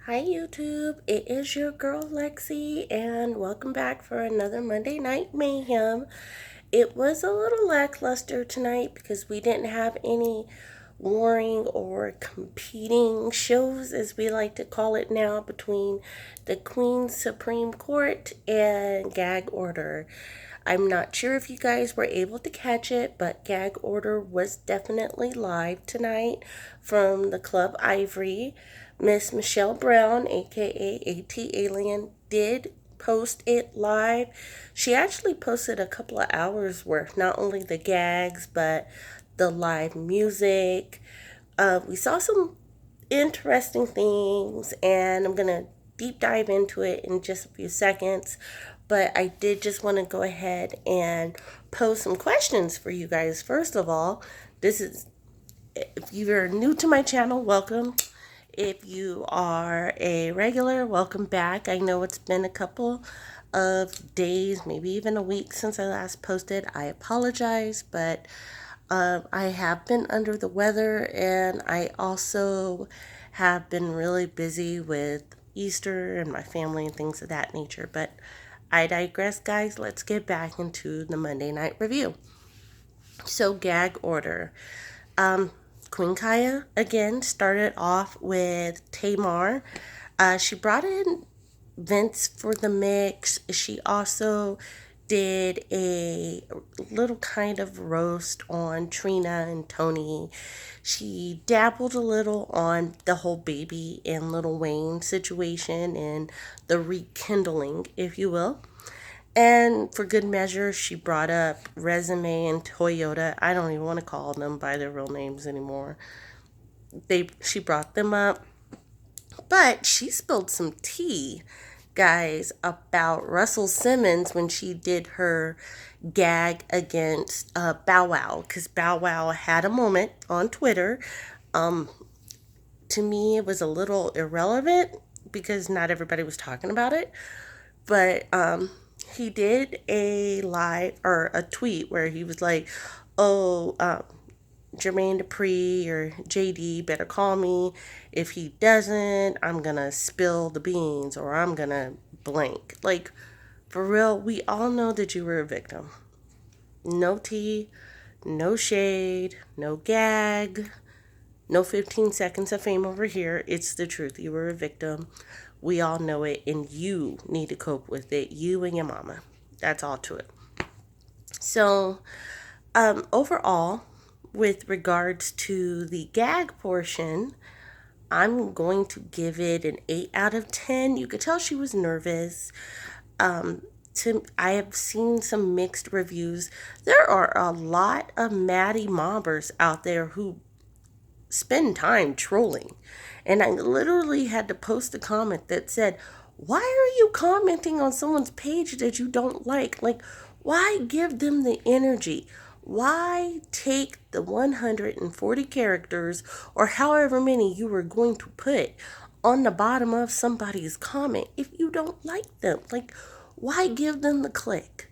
Hi YouTube, it is your girl Lexi and welcome back for another Monday Night Mayhem. It was a little lackluster tonight because we didn't have any warring or competing shows, as we like to call it now, between the Queen's Supreme Court and Gag Order. I'm not sure if you guys were able to catch it, but Gag Order was definitely live tonight from the Club Ivory. Miss Michelle Brown, aka AT Alien, did post it live. She actually posted a couple of hours worth, not only the gags, but the live music. We saw some interesting things, and I'm going to deep dive into it in just a few seconds. But I did just want to go ahead and pose some questions for you guys. First of all, if you're new to my channel, welcome. If you are a regular, welcome back. I know it's been a couple of days, maybe even a week since I last posted. I apologize, but I have been under the weather, and I also have been really busy with Easter and my family and things of that nature. But I digress, guys. Let's get back into the Monday night review. So, Gag Order. Queen Kaya again started off with Tamar. She brought in Vince for the mix. She also did a little kind of roast on Trina and Tony. She dabbled a little on the whole Baby and Lil Wayne situation and the rekindling, if you will. And for good measure, she brought up Resume and Toyota. I don't even want to call them by their real names anymore. She brought them up, but she spilled some tea, guys, about Russell Simmons when she did her gag against Bow Wow, because Bow Wow had a moment on Twitter. To me, it was a little irrelevant because not everybody was talking about it, but he did a live or a tweet where he was like, "Oh, Jermaine Dupri or JD better call me. If he doesn't, I'm gonna spill the beans or I'm gonna blank." Like, for real, we all know that you were a victim. No tea, no shade, no gag, no 15 seconds of fame over here. It's the truth. You were a victim. We all know it, and you need to cope with it. You and your mama. That's all to it. So, overall, with regards to the gag portion, I'm going to give it an 8 out of 10. You could tell she was nervous. I have seen some mixed reviews. There are a lot of Maddie mobbers out there who spend time trolling. And I literally had to post a comment that said, "Why are you commenting on someone's page that you don't like? Like, why give them the energy? Why take the 140 characters or however many you were going to put on the bottom of somebody's comment if you don't like them? Like, why give them the click?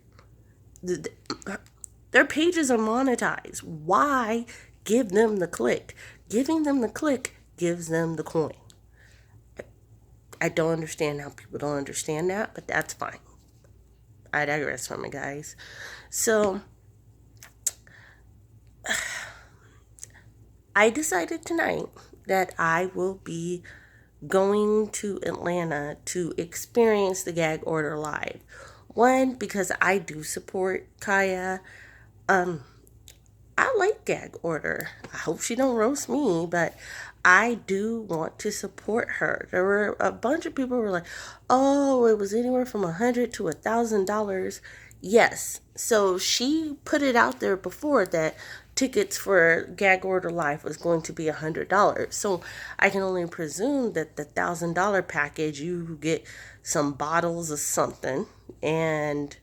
Their pages are monetized. Why give them the click? Giving them the click gives them the coin." I don't understand how people don't understand that, but that's fine. I digress from it, guys. So, I decided tonight that I will be going to Atlanta to experience the Gag Order live. One, because I do support Kaya. I like Gag Order. I hope she don't roast me, but I do want to support her. There were a bunch of people who were like, "Oh, it was anywhere from $100 to $1,000." Yes, so she put it out there before that tickets for Gag Order Live was going to be $100. So I can only presume that the $1,000 package, you get some bottles of something and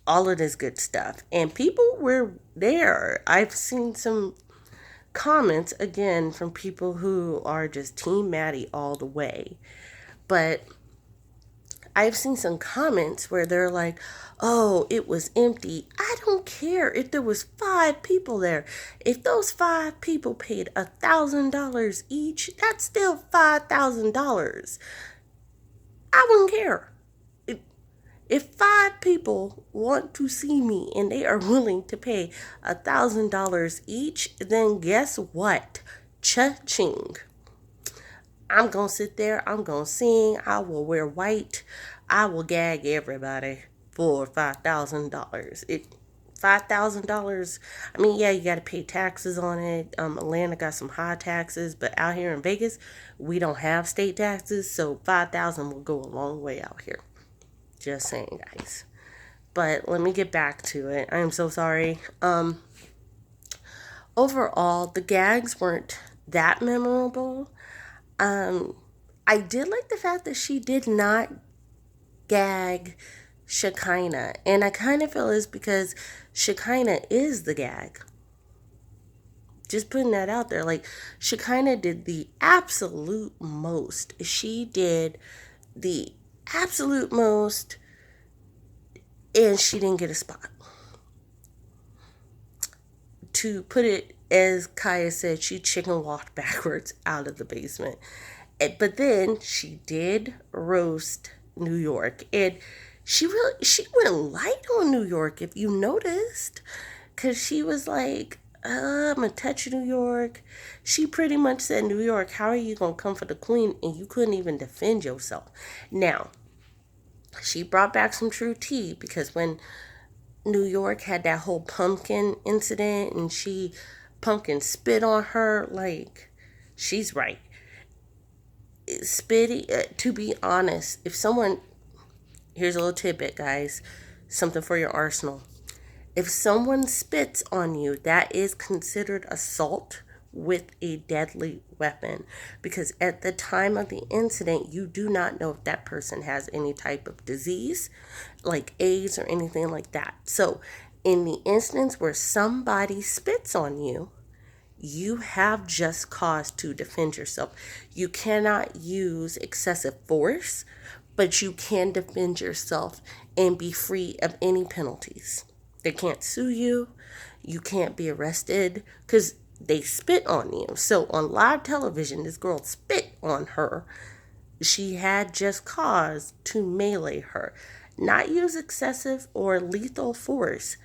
all of this good stuff. And people were there. I've seen some comments again from people who are just Team Maddie all the way. But I've seen some comments where they're like, oh, it was empty. I don't care if there was 5 people there. If those 5 people paid $1,000 each, that's still $5,000. I wouldn't care. If 5 people want to see me and they are willing to pay $1,000 each, then guess what? Cha-ching. I'm going to sit there. I'm going to sing. I will wear white. I will gag everybody for $5,000. $5,000. I mean, yeah, you got to pay taxes on it. Atlanta got some high taxes, but out here in Vegas, we don't have state taxes, so 5,000 will go a long way out here. Just saying, guys. But let me get back to it. I am so sorry. Overall, the gags weren't that memorable. I did like the fact that she did not gag Shekinah. And I kind of feel it's because Shekinah is the gag. Just putting that out there. Like, Shekinah did the absolute most. She did the absolute most, and she didn't get a spot. To put it as Kaya said, she chicken walked backwards out of the basement. But then she did roast New York, and she went light on New York, if you noticed, because she was like, I'm gonna touch New York. She pretty much said, New York, how are you gonna come for the queen and you couldn't even defend yourself? Now, she brought back some true tea, because when New York had that whole pumpkin incident and pumpkin spit on her, like, she's right. To be honest, if someone, here's a little tidbit, guys, something for your arsenal. If someone spits on you, that is considered assault with a deadly weapon, because at the time of the incident, you do not know if that person has any type of disease like AIDS or anything like that. So in the instance where somebody spits on you, you have just cause to defend yourself. You cannot use excessive force, but you can defend yourself and be free of any penalties. They can't sue you. You can't be arrested because they spit on you. So on live television, this girl spit on her. She had just cause to melee her. Not use excessive or lethal force,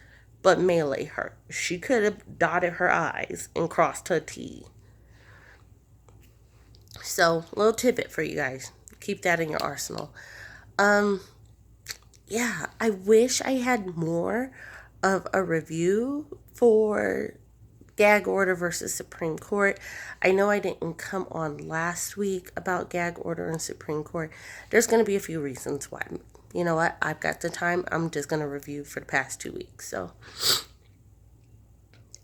but melee her. She could have dotted her I's and crossed her T. So, little tidbit for you guys. Keep that in your arsenal. Yeah, I wish I had more of a review for Gag Order versus Supreme Court. I know I didn't come on last week about Gag Order and Supreme Court. There's going to be a few reasons why. You know what? I've got the time. I'm just going to review for the past 2 weeks. So,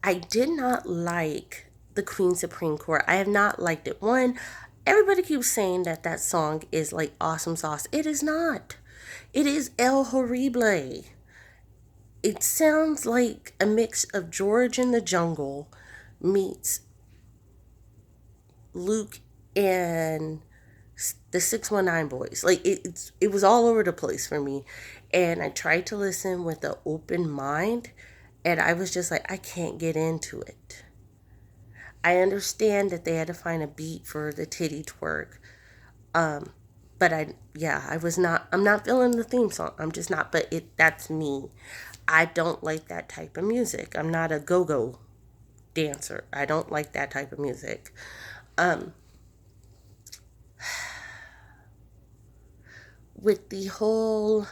I did not like the Queen Supreme Court. I have not liked it. One, everybody keeps saying that that song is like awesome sauce. It is not. It is El Horrible. It sounds like a mix of George in the Jungle meets Luke and the 619 Boys. Like, it was all over the place for me. And I tried to listen with an open mind, and I was just like, I can't get into it. I understand that they had to find a beat for the titty twerk. But I'm not feeling the theme song. I'm just not, but that's me. I don't like that type of music. I'm not a go-go dancer. I don't like that type of music. With the whole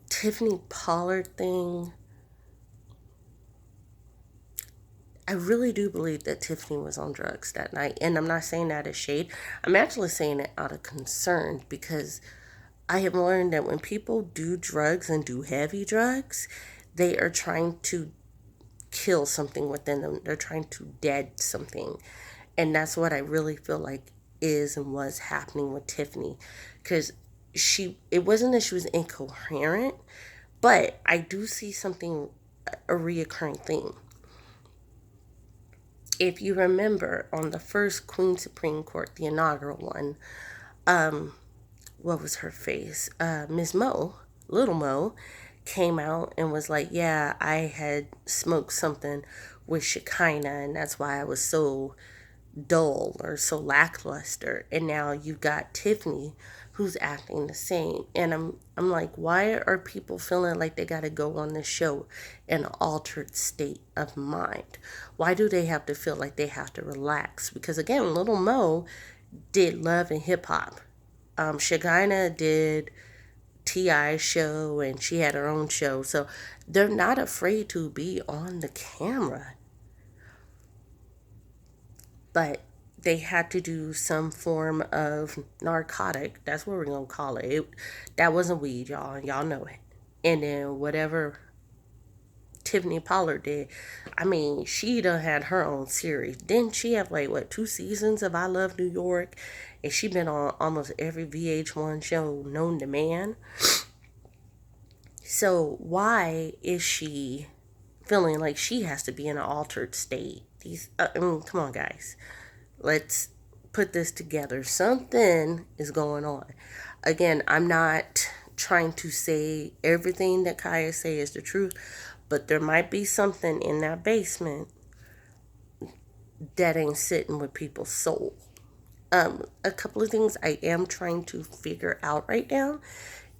Tiffany Pollard thing, I really do believe that Tiffany was on drugs that night. And I'm not saying that as shade. I'm actually saying it out of concern, because I have learned that when people do drugs and do heavy drugs, they are trying to kill something within them. They're trying to dead something. And that's what I really feel like is and was happening with Tiffany. Because it wasn't that she was incoherent, but I do see something, a reoccurring thing. If you remember on the first Queen Supreme Court, the inaugural one, what was her face? Miss Mo, Little Mo, came out and was like, yeah, I had smoked something with Shekinah, and that's why I was so dull or so lackluster. And now you've got Tiffany who's acting the same. And I'm like, why are people feeling like they got to go on this show in an altered state of mind? Why do they have to feel like they have to relax? Because again, Little Mo did Love and Hip Hop. Shagina did T.I.'s show, and she had her own show. So they're not afraid to be on the camera. But they had to do some form of narcotic. That's what we're going to call it. That wasn't weed, y'all. Y'all know it. And then whatever Tiffany Pollard did, I mean, she done had her own series. Didn't she have like, what, 2 seasons of I Love New York? And she been on almost every VH1 show known to man. So why is she feeling like she has to be in an altered state? I mean, come on, guys. Let's put this together. Something is going on. Again, I'm not trying to say everything that Kaya say is the truth, but there might be something in that basement that ain't sitting with people's soul. A couple of things I am trying to figure out right now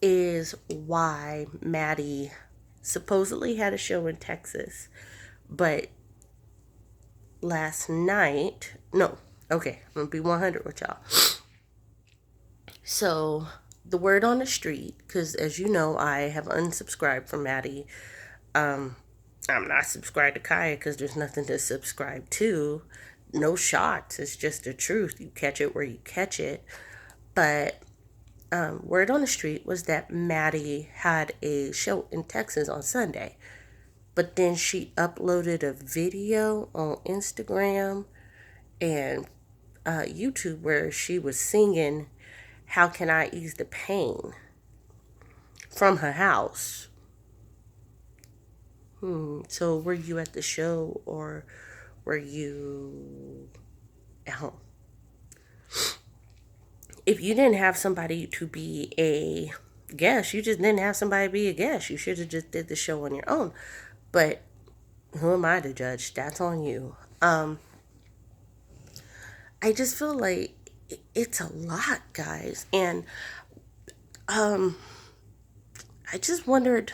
is why Maddie supposedly had a show in Texas, but last night, no, okay, I'm gonna be 100 with y'all. So the word on the street, because as you know, I have unsubscribed from Maddie. I'm not subscribed to Kaya because there's nothing to subscribe to. No shots. It's just the truth. You catch it where you catch it. But word on the street was that Maddie had a show in Texas on Sunday. But then she uploaded a video on Instagram and YouTube where she was singing How Can I Ease the Pain from her house. So were you at the show or were you at home? If you didn't have somebody to be a guest, you just didn't have somebody be a guest. You should have just did the show on your own. But who am I to judge? That's on you. I just feel like it's a lot, guys. And I just wondered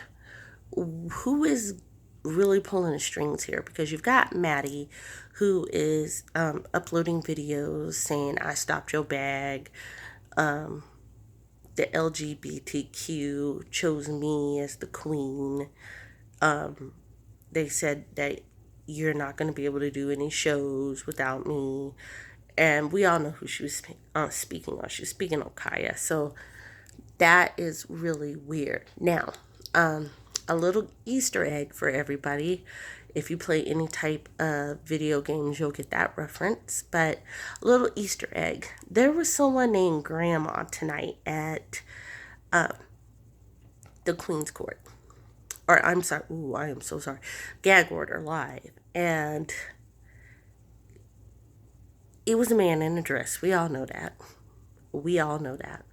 who is really pulling the strings here, because you've got Maddie who is uploading videos saying I stopped your bag, the LGBTQ chose me as the queen. They said that you're not going to be able to do any shows without me, and we all know who she was speaking on. She was speaking on Kaya. So that is really weird. Now, a little Easter egg for everybody. If you play any type of video games, you'll get that reference. But a little Easter egg. There was someone named Grandma tonight at the Queen's Court. Or I'm sorry. Ooh, I am so sorry. Gag Order Live. And it was a man in a dress. We all know that. We all know that.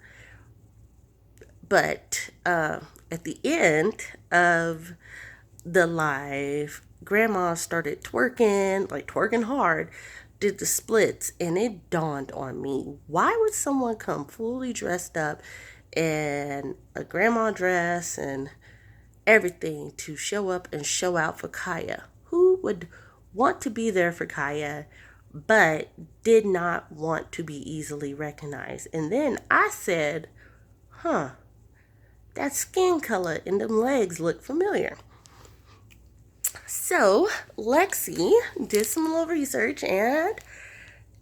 But at the end of the live, Grandma started twerking, like twerking hard, did the splits, and it dawned on me, why would someone come fully dressed up in a grandma dress and everything to show up and show out for Kaya? Who would want to be there for Kaya but did not want to be easily recognized? And then I said, that skin color and them legs look familiar. So Lexi did some little research and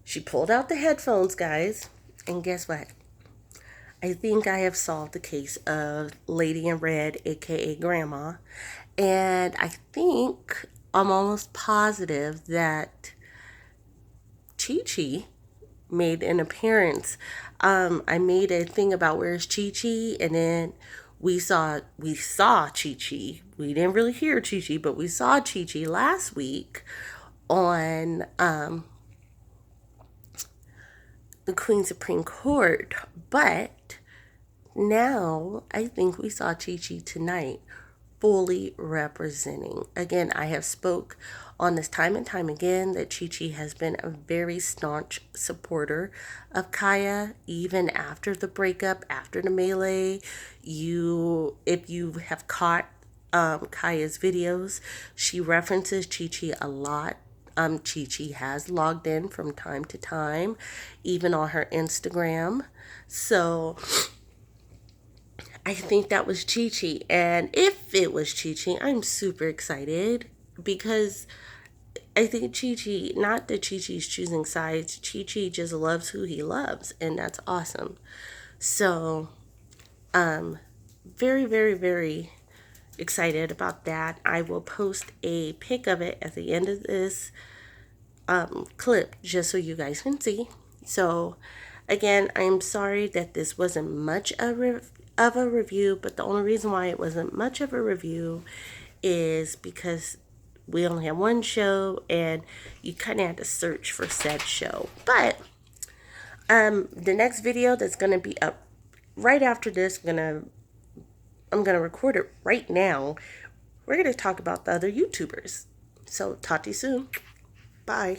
she pulled out the headphones, guys. And guess what? I think I have solved the case of Lady in Red, aka Grandma. And I think I'm almost positive that Chi Chi made an appearance. I made a thing about where's Chi Chi, and then we saw Chi Chi. We didn't really hear Chi Chi, but we saw Chi Chi last week on the Queen Supreme Court. But now I think we saw Chi Chi tonight fully representing. Again, I have spoke on this time and time again that Chi Chi has been a very staunch supporter of Kaya even after the breakup, after the melee. If you have caught Kaya's videos, she references Chi Chi a lot. Chi Chi has logged in from time to time, even on her Instagram. So I think that was Chi Chi. And if it was Chi Chi, I'm super excited because I think Chi Chi, not that Chi Chi's choosing sides, Chi Chi just loves who he loves, and that's awesome. So, very, very, very excited about that. I will post a pic of it at the end of this clip just so you guys can see. So, again, I'm sorry that this wasn't much of a review, but the only reason why it wasn't much of a review is because we only have one show and you kind of had to search for said show. But the next video that's going to be up right after this, I'm gonna record it right now. We're gonna talk about the other YouTubers. So talk to you soon. Bye.